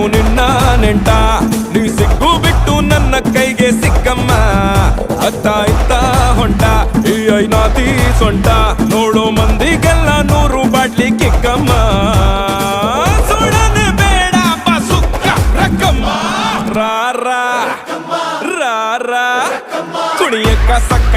ನಾನು ನಿನ್ನ ನೆಂಟ, ನೀ ಸಿಕ್ಕು ಬಿಟ್ಟು ನನ್ನ ಕೈಗೆ ಸಿಕ್ಕಮ್ಮ. ಅತ್ತ ಇತ್ತ ಹೊಂಟ ಈ ಐನಾತಿ ಸೊಂಟ, ನೋಡೋ ಮಂದಿಗೆಲ್ಲ 100 ಬಾಟ್ಲಿ ಕಿಕ್ಕಮ್ಮ. ಸುಡನೆ ಬೇಡ ಬಸುಕ್ಕ ರಕ್ಕಮ್ಮ, ರಾರ ರಾರ ಕುಣಿಯಕ್ಕ ಸಕ್ಕ